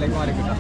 സൈഡിലേക്ക് മാറി കിട്ടാം.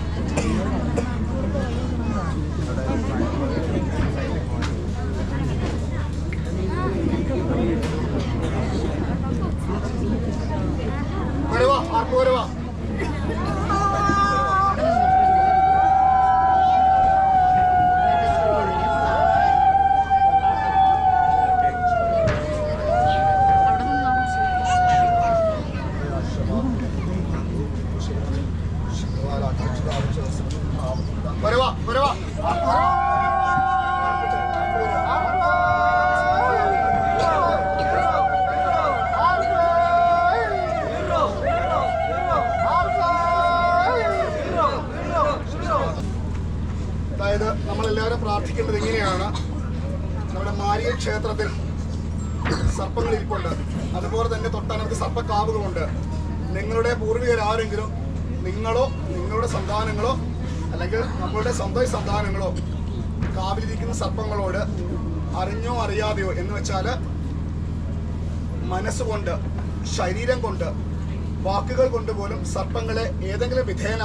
അതായത് നമ്മളെല്ലാവരും പ്രാർത്ഥിക്കേണ്ടത് എങ്ങനെയാണ്? നമ്മുടെ മാരിയ ക്ഷേത്രത്തിൽ സർപ്പങ്ങൾ ഇരിപ്പുണ്ട്, അതുപോലെ തന്നെ തൊട്ടനവധി സർപ്പക്കാവുകളുണ്ട്. നിങ്ങളുടെ പൂർവികരാരെങ്കിലും നിങ്ങളോ നിങ്ങളുടെ സന്താനങ്ങളോ അല്ലെങ്കിൽ നമ്മളുടെ സ്വന്തം സന്താനങ്ങളോ കാവിലിരിക്കുന്ന സർപ്പങ്ങളോട് അറിഞ്ഞോ അറിയാതെയോ എന്ന് വെച്ചാൽ മനസ്സുകൊണ്ട്, ശരീരം കൊണ്ട്, വാക്കുകൾ കൊണ്ട് പോലും സർപ്പങ്ങളെ ഏതെങ്കിലും വിധേന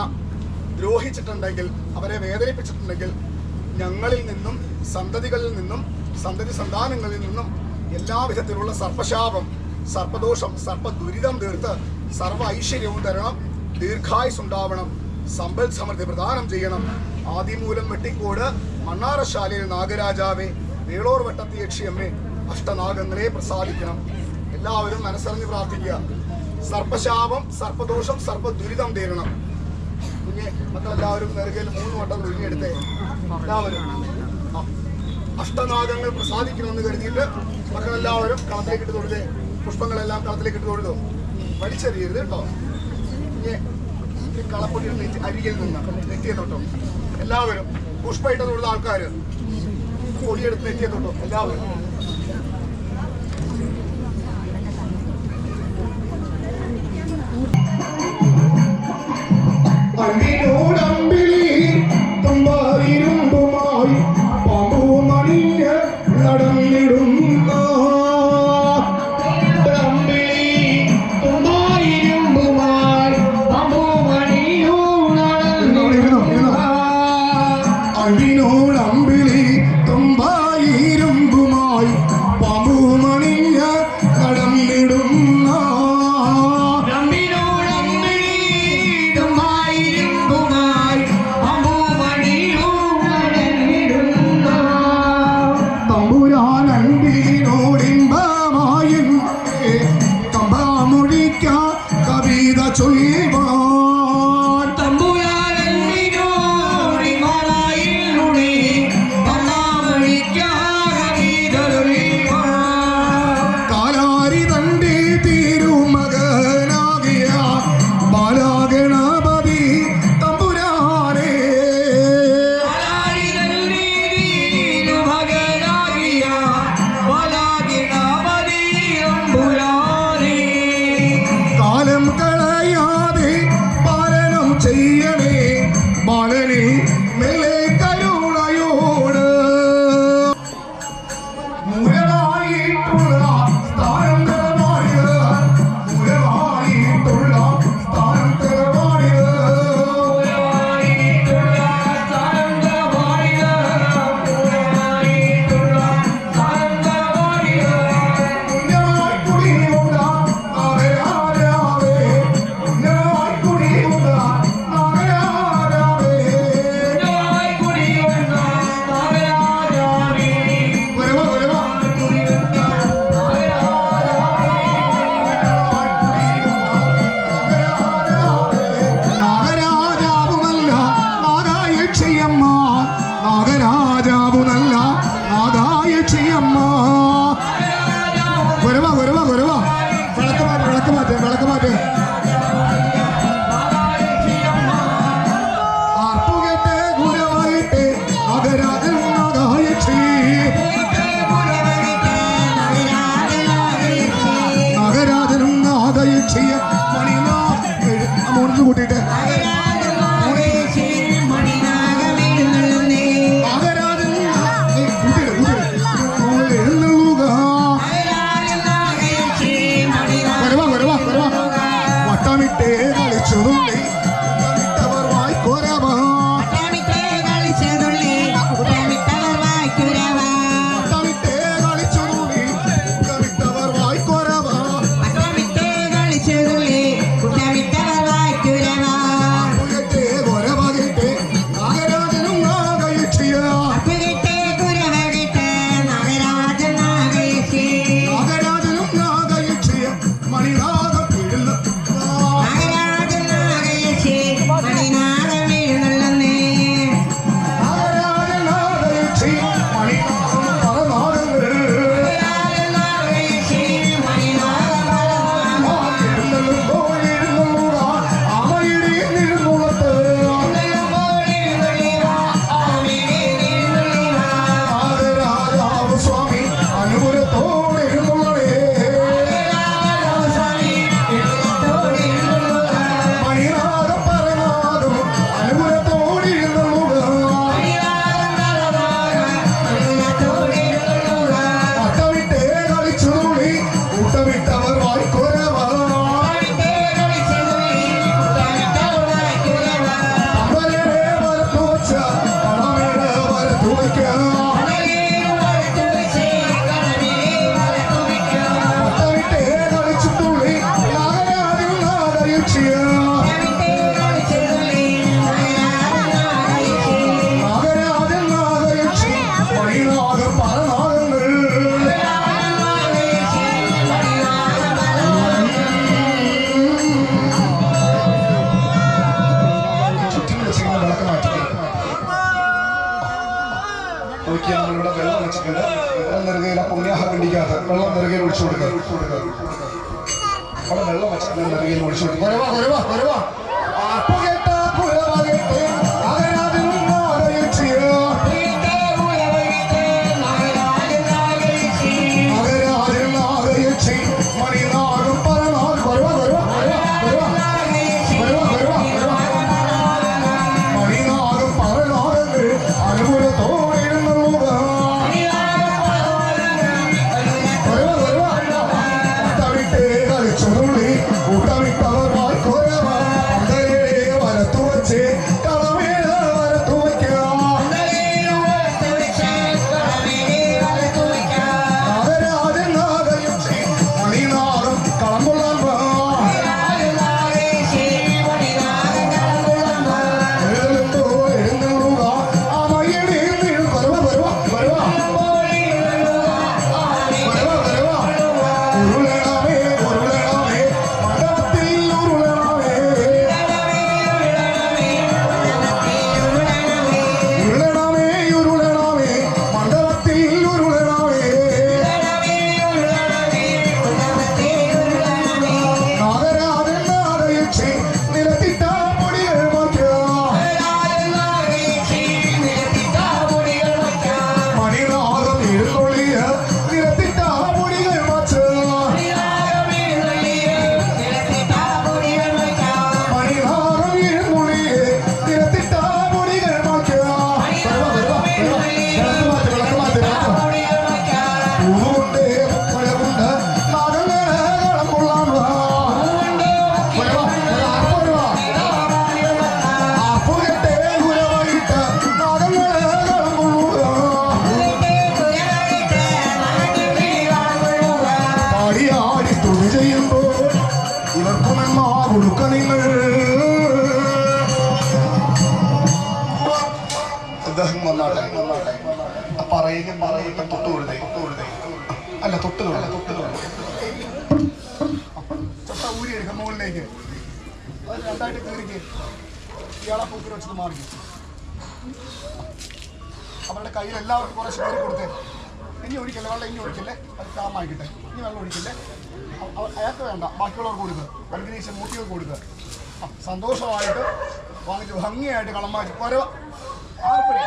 ദ്രോഹിച്ചിട്ടുണ്ടെങ്കിൽ, അവരെ വേദനിപ്പിച്ചിട്ടുണ്ടെങ്കിൽ, ഞങ്ങളിൽ നിന്നും സന്തതികളിൽ നിന്നും സന്തതി സന്താനങ്ങളിൽ നിന്നും എല്ലാവിധത്തിലുള്ള സർപ്പശാപം, സർപ്പദോഷം, സർപ്പദുരിതം തീർത്ത് സർവ്വ ഐശ്വര്യവും തരണം, ദീർഘായുസ് ഉണ്ടാവണം, സമ്പൽ സമൃദ്ധി പ്രദാനം ചെയ്യണം. ആദിമൂലം വെട്ടിക്കോട് മണ്ണാറശാലയിൽ നാഗരാജാവേ, വേളോർ വട്ടത്തി യക്ഷിയമ്മേ, അഷ്ടനാഗങ്ങളെ പ്രസാദിക്കണം. എല്ലാവരും മനസ്സറിഞ്ഞ് പ്രാർത്ഥിക്കുക. സർപ്പശാപം, സർപ്പദോഷം, സർപ്പദുരിതം തീരണം. കുഞ്ഞെ മക്കളെല്ലാവരും നെറുകയിൽ 3 വട്ടം കുഞ്ഞെടുത്തേ. എല്ലാവരും അഷ്ടനാഗങ്ങൾ പ്രസാദിക്കണമെന്ന് കരുതിയിട്ട് മക്കളെല്ലാവരും കളത്തിലേക്ക് ഇട്ട് തൊഴുതേ. പുഷ്പങ്ങളെല്ലാം കളത്തിലേക്ക് ഇട്ട് തൊഴുതോ. വലിച്ചെറിയരുത് കേട്ടോ. കുഞ്ഞെ കളപ്പൊടി അരികിൽ നിന്ന് നെറ്റിയെ തൊട്ടോ. എല്ലാവരും പുഷ്പം ഇട്ടതുള്ള ആൾക്കാർ പൊടിയെടുത്ത് നെറ്റിയെ തൊട്ടോ. എല്ലാവരും വിളക്ക് മാറ്റി നോക്കിയാൽ നമ്മളിവിടെ വെള്ളം വെച്ചിട്ടുണ്ട്. വെള്ളം നെറുകയില പുണ്യാഹ കണ്ടിക്കാതെ വെള്ളം നെറുകയിൽ ഒഴിച്ചു കൊടുക്കുക. അവിടെ വെള്ളം വെച്ചിട്ടുണ്ട് നെറുകയിൽ ഒഴിച്ചു കൊടുക്കുക. മുകളിലേക്ക് രണ്ടായിട്ട് കീറിക്ക്. ഇയാളെ പൂക്കിൽ വെച്ചത് മാറി. അവരുടെ കയ്യിൽ എല്ലാവർക്കും കുറച്ച് കയറി കൊടുത്തേ. ഇനി ഒഴിക്കല്ലേ വെള്ളം, ഇനി ഒഴിക്കല്ലേ, അത് കാമായിക്കട്ടെ. ഇനി വെള്ളം ഒഴിക്കല്ലേ, അയാൾക്ക് വേണ്ട, ബാക്കിയുള്ളവർക്ക് കൊടുക്കുക. അഗ്നീശ മൂട്ടികൾക്ക് കൊടുക്കുക. സന്തോഷമായിട്ട് വാങ്ങിച്ച് ഭംഗിയായിട്ട് കളം മാറ്റി വരവ ആർപ്പഴേ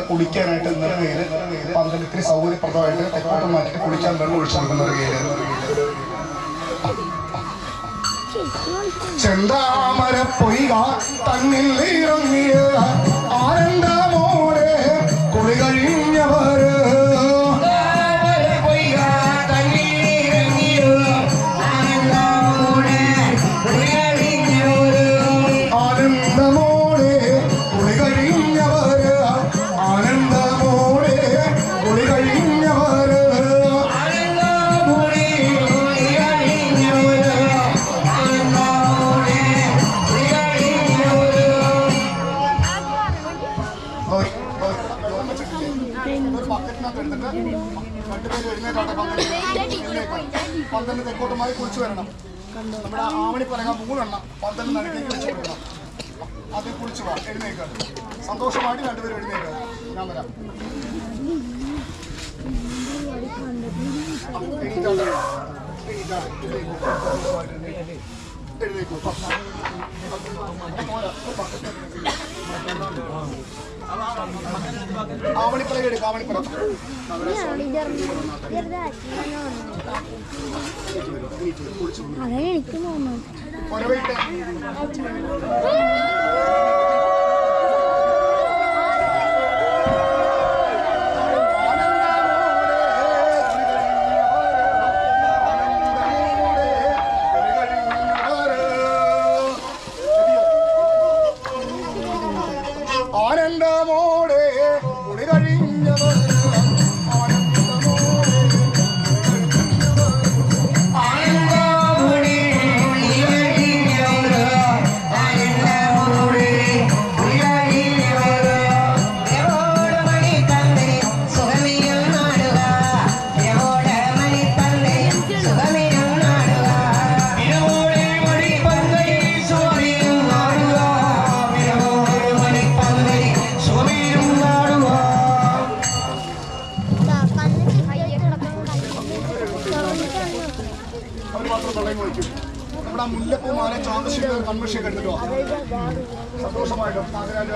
കുളിക്കാനായിട്ട് നിറകയില് പന്തൽ ഇത്തിരി സൗകര്യപ്രദമായിട്ട് തെക്കോട്ട് മാറ്റിട്ട് കുളിക്കാൻ വെള്ളം ഒഴിച്ചു കൊടുക്കുന്ന നിറകയില്. ചെന്താമര പൊയ്ക തന്നിൽ ഇറങ്ങിയ ആനന്ദമോടെ കുളി കഴിഞ്ഞവര് പന്തലിന് തെക്കോട്ടുമായി കുളിച്ചു വരണം. നമ്മുടെ ആവണി പറയാൻ 3 എണ്ണം പന്തലിന് നടുക്കേക്ക് വെച്ച് കൊടുക്കണം. ആദ്യം കുളിച്ചു പോവാം. എഴുന്നേൽക്കുക. സന്തോഷമായിട്ട് രണ്ടുപേരും എഴുന്നേൽക്കുക. ഞാൻ വരാം. എഴുന്നേക്കും. ആവണിപ്പുറം എടുക്കും. ആവണിപ്പുറം പുറവയിട്ട് ആനന്ദമോടെ കുളി കഴിഞ്ഞവർ നമ്മുടെ മുല്ലപ്പൂമാല ചാന്ദശേഖർ കൺവെൻഷൻ കണ്ടല്ലോ. സന്തോഷമായിട്ടും നാഗരാജ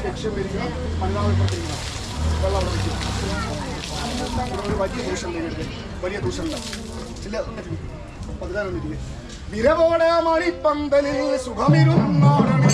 ലക്ഷ്യമിരിക്കുക മണിനാഥിരിക്കുക വെള്ളം ഒരു വലിയ ദൂഷണില്ല. വലിയ ദൂഷണില്ല ഇല്ല. 15 വിരവോട മണിപ്പന്തലിൽ സുഖമിരുന്നാടണേ.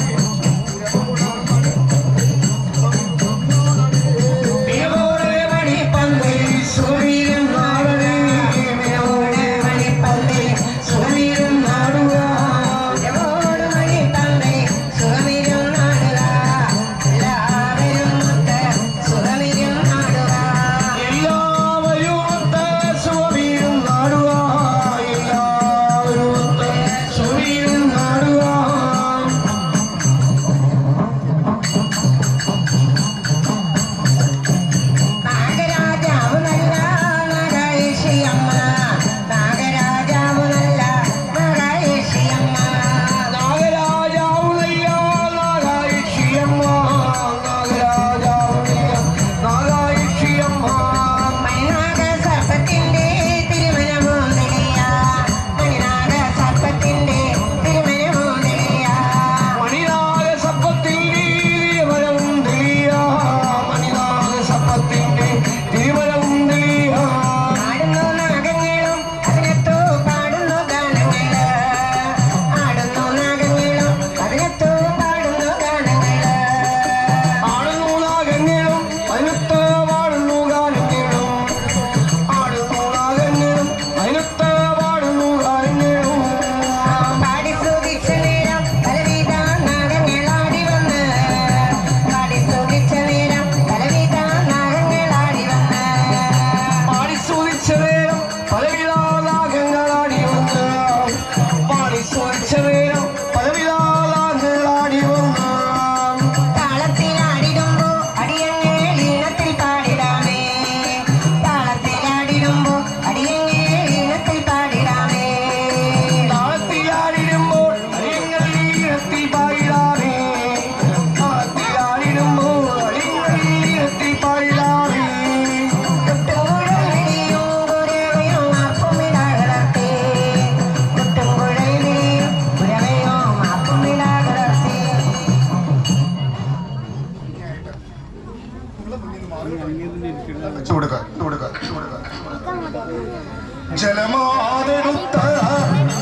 ജലമാതെടുത്ത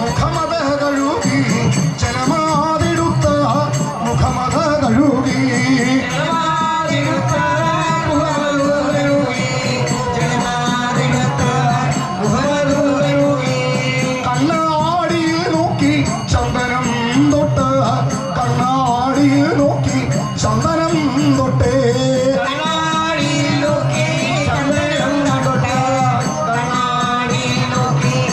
മുഖമത കഴുകി ജലമാതെടുത്ത മുഖമത കഴുകി കണ്ണാടിയിൽ നോക്കി ചന്ദനം തൊട്ട് കണ്ണാടിയിൽ നോക്കി ചന്ദനം തൊട്ടേ Thank you.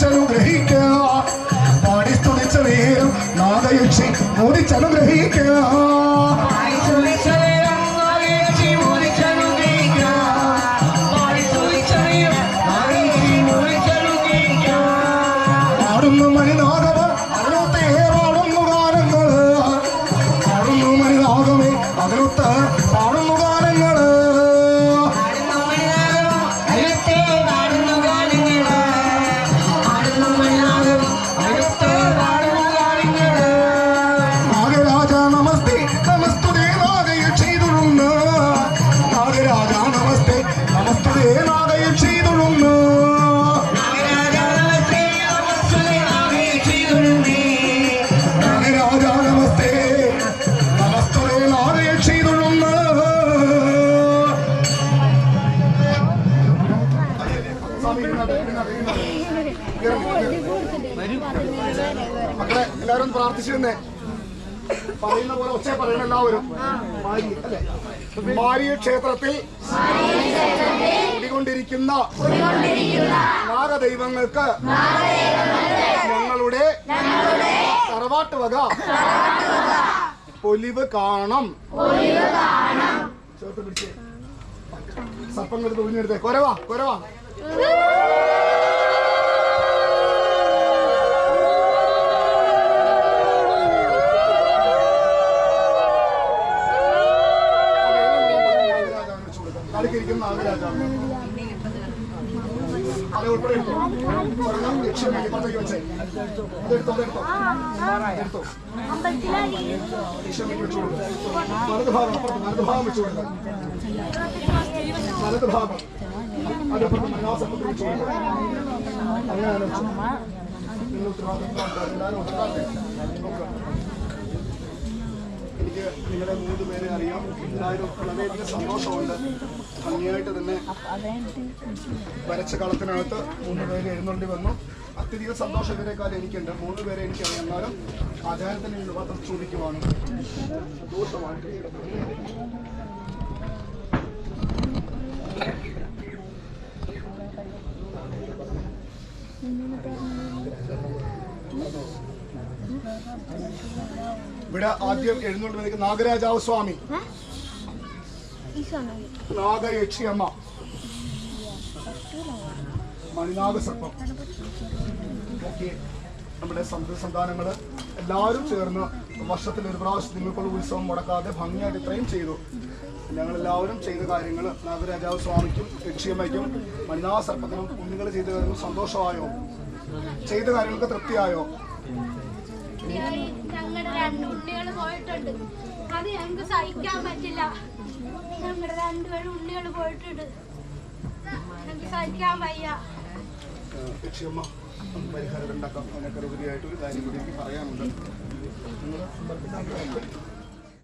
മോദിച്ചനുഗ്രഹിക്കുക പാടി സ്തുതിച്ച നേരം നാഗയക്ഷി മോദിച്ചനുഗ്രഹിക്കുക പാടുന്നു മണിനാഗമ അതിനൊത്തെ പാടുന്നു ഗാനങ്ങൾ പാടുന്നു മണിനാഗമേ അതിനൊത്ത് പാടുന്നു ഗാനങ്ങൾ നാഗരാജ നമസ്തേ നമസ്തുതേ നാഗയക്ഷി തൊഴുന്നു നാഗരാജ നമസ്തേ നമസ്തുതേ നാഗയക്ഷി തൊഴുന്നു നാഗരാജ നമസ്തേ നമസ്തുതേ നാഗയക്ഷി തൊഴുന്നു മക്കളെ എല്ലാവരും പ്രാർത്ഥിച്ചിരുന്നേ പറയുന്ന പോലെ ഒച്ച പറയണം എല്ലാവരും മാരി അല്ലെ മാരിയ ക്ഷേത്രത്തിൽ കുടികൊണ്ടിരിക്കുന്ന നാഗദൈവങ്ങൾക്ക് ഞങ്ങളുടെ തറവാട്ട് വക പൊലിവ് കാണണം ചേർത്ത് പിടിച്ചേ സർപ്പങ്ങൾ തൊഴിഞ്ഞെടുത്തേ കൊരവാ കൊരവാ ിരിക്കുന്ന നാഗരാജാവ് അത് ഉൾപ്പെടെ എടുത്തോ ലക്ഷ്യം വേണ്ടി പുറത്തേക്ക് വെച്ചേ അതെടുത്തോ എടുത്തോ ലക്ഷ്യം വേണ്ടി വെച്ചു കൊടുക്കുക വലതുഭാഗം അപ്പുറത്ത് വലതുഭാഗം വെച്ചു കൊടുക്കുക വലതുഭാഗം അതപ്പുറത്ത് മനാസപ്പുറത്ത് വെച്ചു കൊടുക്കുക അങ്ങനെയാണ് നിങ്ങൾ ഉത്തരവാദിത്വം എനിക്ക് നിങ്ങളെ 3 പേരെ അറിയാം. എല്ലാവരും വളരെയധികം സന്തോഷമുണ്ട്. ഭംഗിയായിട്ട് തന്നെ വരച്ച കളത്തിനകത്ത് 3 പേര് എഴുന്നള്ളി വന്നു. അത്യധികം സന്തോഷം ഇവരെക്കാലം എനിക്കുണ്ട്. 3 പേരെ എനിക്കറിയാം. എന്നാലും അദ്ദേഹത്തിന് മാത്രം ചോദിക്കുവാണ് ദോഷമായിട്ട്. ഇവിടെ ആദ്യം എഴുന്നോണ്ട് വന്നിരിക്കുന്ന നാഗരാജാവ് സ്വാമി, നാഗയക്ഷിയമ്മ, മണിനാഗസർപ്പം, ഓക്കെ. നമ്മുടെ സന്താനങ്ങള് എല്ലാവരും ചേർന്ന് വർഷത്തിൽ ഒരു പ്രാവശ്യം നിങ്ങൾക്കുള്ള ഉത്സവം മുടക്കാതെ ഭംഗിയായിട്ട് ഇത്രയും ചെയ്തു. ഞങ്ങളെല്ലാവരും ചെയ്ത കാര്യങ്ങൾ നാഗരാജാവ് സ്വാമിക്കും യക്ഷിയമ്മയ്ക്കും മണിനാഗസർപ്പത്തിനും കുഞ്ഞുങ്ങൾ ചെയ്ത കാര്യങ്ങൾ സന്തോഷമായോ? ചെയ്ത കാര്യങ്ങൾക്ക് തൃപ്തിയായോ? ഞങ്ങളുടെ 2 ഉണ്ണികൾ പോയിട്ടുണ്ട്. അത് ഞങ്ങൾക്ക് സഹിക്കാൻ പറ്റില്ല. ഞങ്ങളുടെ 2 ഉണ്ണികൾ പോയിട്ടുണ്ട്. ഞങ്ങൾക്ക് സഹിക്കാൻ വയ്യ. യക്ഷിയമ്മ പരിഹാരം ഉണ്ടാക്കാം. അതിനൊക്കെ ഉപരിയായിട്ടൊരു കാര്യം കൂടി എനിക്ക് പറയാനുണ്ട്. നിങ്ങൾ